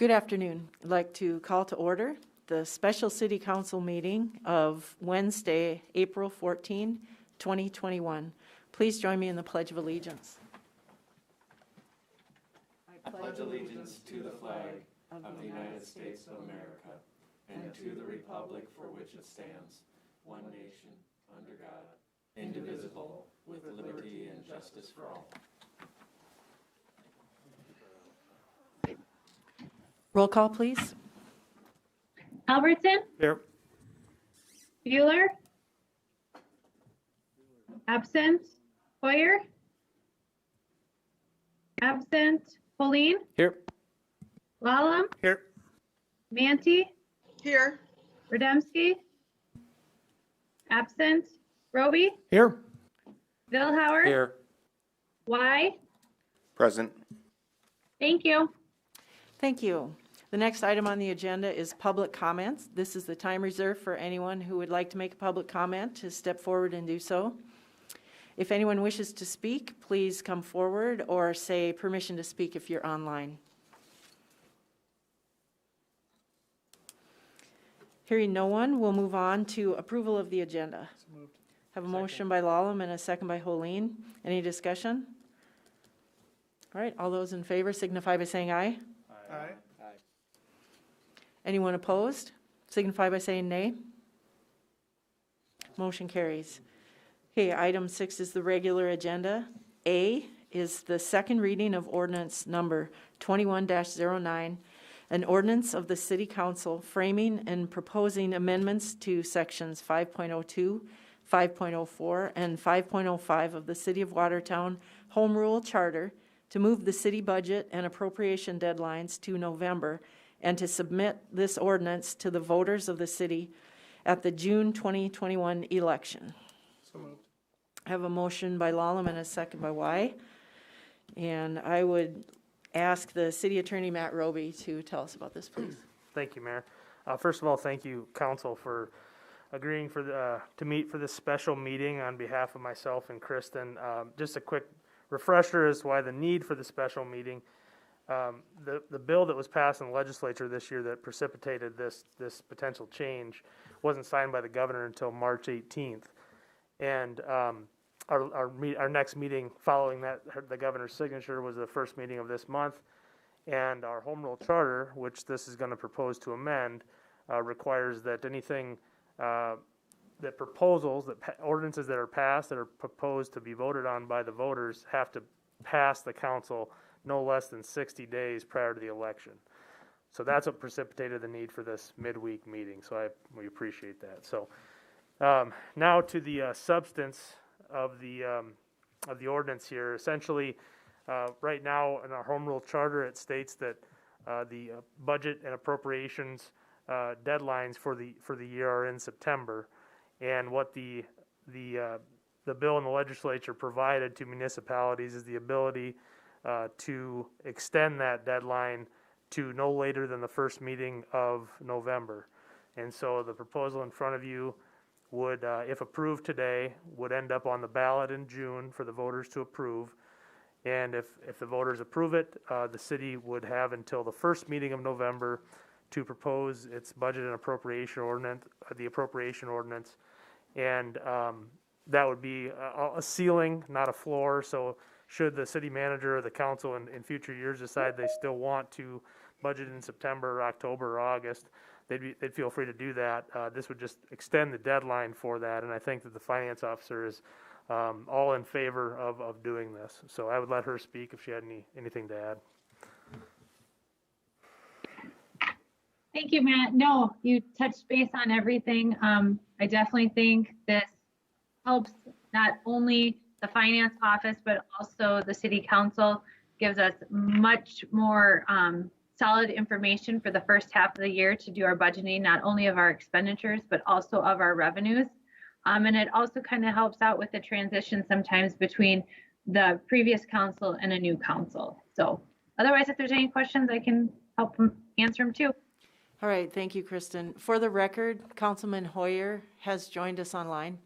Good afternoon. I'd like to call to order the special city council meeting of Wednesday, April 14, 2021. Please join me in the Pledge of Allegiance. I pledge allegiance to the flag of the United States of America and to the republic for which it stands, one nation, under God, indivisible, with liberty and justice for all. Roll call, please. Albertson? Here. Bueller? Absent. Hoyer? Absent. Pauline? Here. Lallam? Here. Manti? Here. Rademski? Absent. Roby? Here. Vilhauer? Here. Y? Present. Thank you. Thank you. The next item on the agenda is public comments. This is the time reserved for anyone who would like to make a public comment to step forward and do so. If anyone wishes to speak, please come forward or say permission to speak if you're online. Hearing no one, we'll move on to approval of the agenda. Have a motion by Lallam and a second by Holeen. Any discussion? All right, all those in favor signify by saying aye. Aye. Anyone opposed? Signify by saying nay. Motion carries. Okay, item 6 is the regular agenda. A is the second reading of ordinance number 21-09, an ordinance of the City Council framing and proposing amendments to sections 5.02, 5.04, and 5.05 of the City of Watertown Home Rule Charter to move the city budget and appropriation deadlines to November and to submit this ordinance to the voters of the city at the June 2021 election. So moved. I have a motion by Lallam and a second by Y. And I would ask the city attorney, Matt Roby, to tell us about this, please. Thank you, Mayor. First of all, thank you, council, for agreeing to meet for this special meeting on behalf of myself and Kristen. Just a quick refresher as to why the need for the special meeting. The bill that was passed in the legislature this year that precipitated this potential change wasn't signed by the governor until March 18th. And our next meeting following that, the governor's signature, was the first meeting of this month. And our home rule charter, which this is going to propose to amend, requires that anything that proposals, ordinances that are passed that are proposed to be voted on by the voters have to pass the council no less than 60 days prior to the election. So that's what precipitated the need for this midweek meeting. So we appreciate that. So now to the substance of the ordinance here. Essentially, right now in our home rule charter, it states that the budget and appropriations deadlines for the year are in September, and what the bill in the legislature provided to municipalities is the ability to extend that deadline to no later than the first meeting of November. And so the proposal in front of you would, if approved today, would end up on the ballot in June for the voters to approve. And if the voters approve it, the city would have until the first meeting of November to propose its budget and appropriation ordinance, the appropriation ordinance. And that would be a ceiling, not a floor. So should the city manager or the council in future years decide they still want to budget in September, October, or August, they'd feel free to do that. This would just extend the deadline for that, and I think that the finance officer is all in favor of doing this. So I would let her speak if she had anything to add. Thank you, Matt. No, you touched base on everything. I definitely think this helps not only the finance office, but also the city council, gives us much more solid information for the first half of the year to do our budgeting, not only of our expenditures, but also of our revenues. And it also kind of helps out with the transition sometimes between the previous council and a new council. So otherwise, if there's any questions, I can help answer them too. All right, thank you, Kristen. For the record, Councilman Hoyer has joined us online.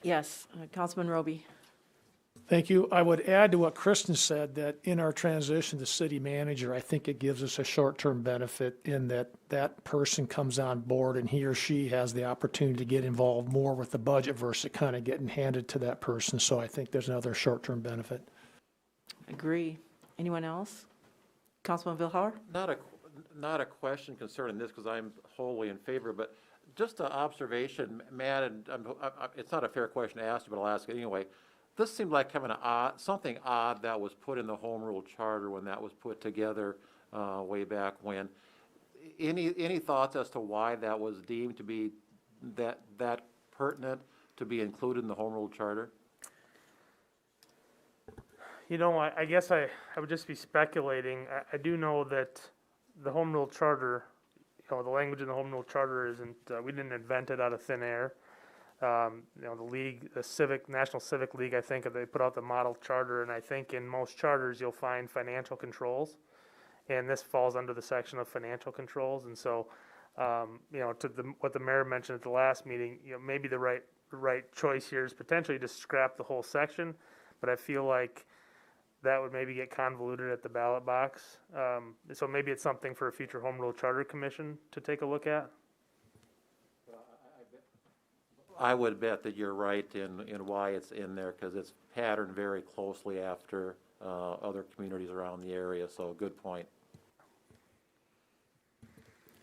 Yes, Councilman Roby. Thank you. I would add to what Kristen said, that in our transition to city manager, I think it gives us a short-term benefit in that that person comes on board and he or she has the opportunity to get involved more with the budget versus kind of getting handed to that person. So I think there's another short-term benefit. Agree. Anyone else? Councilman Vilhauer? Not a question concerning this, because I'm wholly in favor, but just an observation, Matt, and it's not a fair question to ask you, but I'll ask it anyway. This seemed like kind of an odd, something odd that was put in the home rule charter when that was put together way back when. Any thoughts as to why that was deemed to be that pertinent to be included in the home rule charter? You know, I guess I would just be speculating. I do know that the home rule charter, you know, the language in the home rule charter isn't, we didn't invent it out of thin air. You know, the league, the National Civic League, I think they put out the model charter, and I think in most charters you'll find financial controls, and this falls under the section of financial controls. And so, you know, what the mayor mentioned at the last meeting, you know, maybe the right choice here is potentially to scrap the whole section, but I feel like that would maybe get convoluted at the ballot box. So maybe it's something for a future home rule charter commission to take a look at. I would bet that you're right in why it's in there, because it's patterned very closely after other communities around the area, so good point.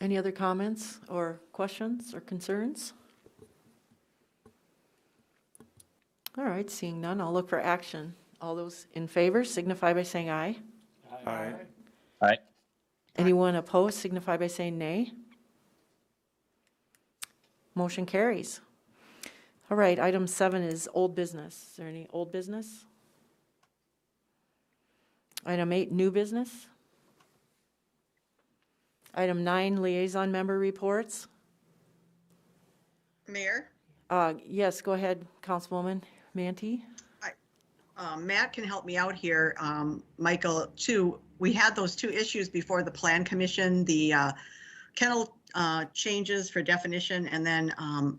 Any other comments or questions or concerns? All right, seeing none, I'll look for action. All those in favor signify by saying aye. Aye. Aye. Anyone opposed signify by saying nay. Motion carries. All right, item 7 is old business. Is there any old business? Item 8, new business. Item 9, liaison member reports. Mayor, Yes, go ahead, Councilwoman Mantee. Matt can help me out here. Michael, too, we had those 2 issues before the Plan Commission, the kennel changes for definition, and then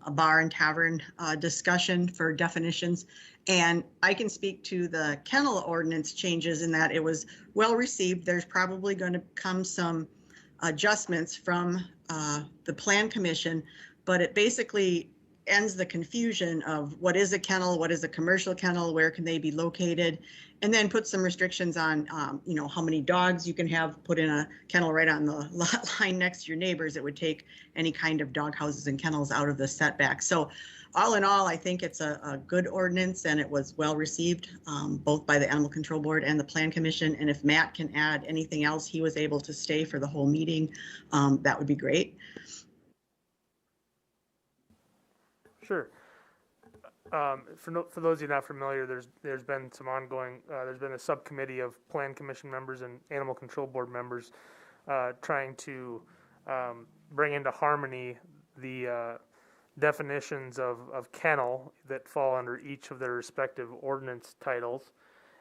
a bar and tavern discussion for definitions. And I can speak to the kennel ordinance changes in that it was well received. There's probably going to come some adjustments from the Plan Commission, but it basically ends the confusion of what is a kennel, what is a commercial kennel, where can they be located, and then put some restrictions on, you know, how many dogs you can have put in a kennel right on the lot line next to your neighbors. It would take any kind of dog houses and kennels out of the setback. So all in all, I think it's a good ordinance, and it was well received both by the Animal Control Board and the Plan Commission. And if Matt can add anything else, he was able to stay for the whole meeting. That would be great. Sure. For those of you not familiar, there's been some ongoing, there's been a subcommittee of Plan Commission members and Animal Control Board members trying to bring into harmony the definitions of kennel that fall under each of their respective ordinance titles,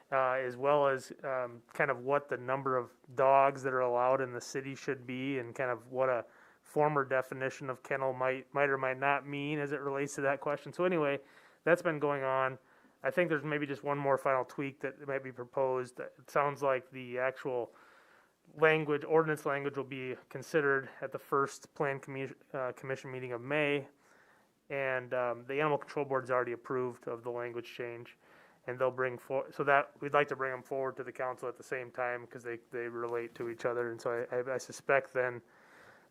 as well as kind of what the number of dogs that are allowed in the city should be, and kind of what a former definition of kennel might or might not mean as it relates to that question. So anyway, that's been going on. I think there's maybe just one more final tweak that might be proposed. It sounds like the actual ordinance language will be considered at the first Plan Commission meeting of May, and the Animal Control Board's already approved of the language change, and they'll bring forward, so that we'd like to bring them forward to the council at the same time, because they relate to each other. And so I suspect then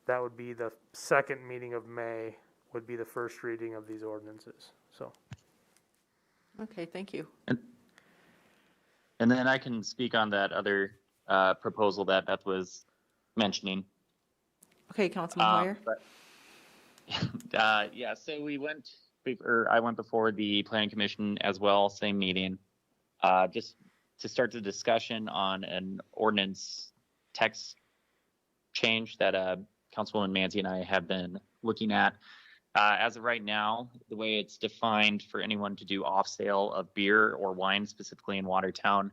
that would be the second meeting of May would be the first reading of these ordinances. So. Okay, thank you. And then I can speak on that other proposal that Beth was mentioning. Okay, Councilman Hoyer. Yeah, so I went before the Planning Commission as well, same meeting, just to start the discussion on an ordinance text change that Councilwoman Mantee and I have been looking at. As of right now, the way it's defined for anyone to do off sale of beer or wine, specifically in Watertown,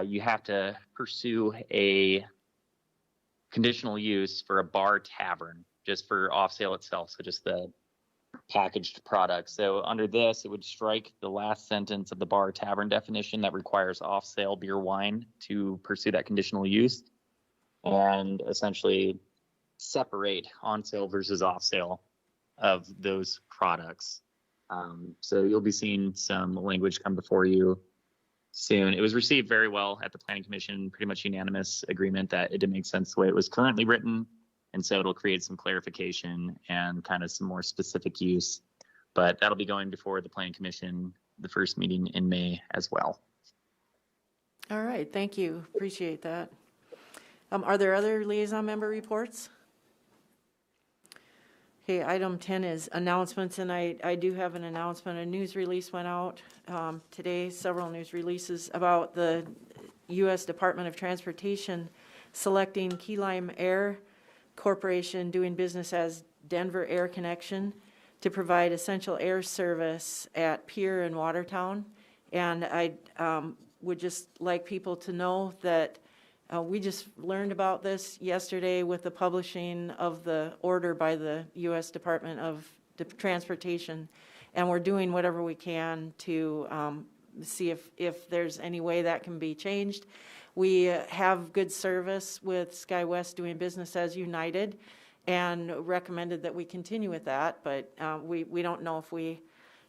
you have to pursue a conditional use for a bar tavern, just for off sale itself. So just the packaged products. So under this, it would strike the last sentence of the bar tavern definition that requires off-sale beer wine to pursue that conditional use, and essentially separate on sale versus off sale of those products. So you'll be seeing some language come before you soon. It was received very well at the Planning Commission, pretty much unanimous agreement that it didn't make sense the way it was currently written. And so it'll create some clarification and kind of some more specific use. But that'll be going before the Planning Commission, the first meeting in May as well. All right, thank you. Appreciate that. Are there other liaison member reports? Okay, item 10 is announcements, and I do have an announcement. A news release went out today, several news releases about the U.S. Department of Transportation selecting Key Lime Air Corporation, doing business as Denver Air Connection, to provide essential air service at Pier and Watertown. And I would just like people to know that we just learned about this yesterday with the publishing of the order by the U.S. Department of Transportation, and we're doing whatever we can to see if there's any way that can be changed. We have good service with SkyWest doing business as United, and recommended that we continue with that, but we don't know if we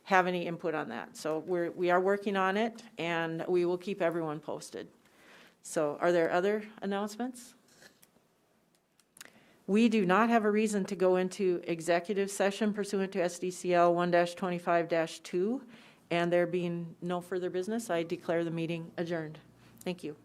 have any input on that. So we are working on it, and we will keep everyone posted. So are there other announcements? We do not have a reason to go into executive session pursuant to SDCL 1-25-2, and there being no further business, I declare the meeting adjourned. Thank you.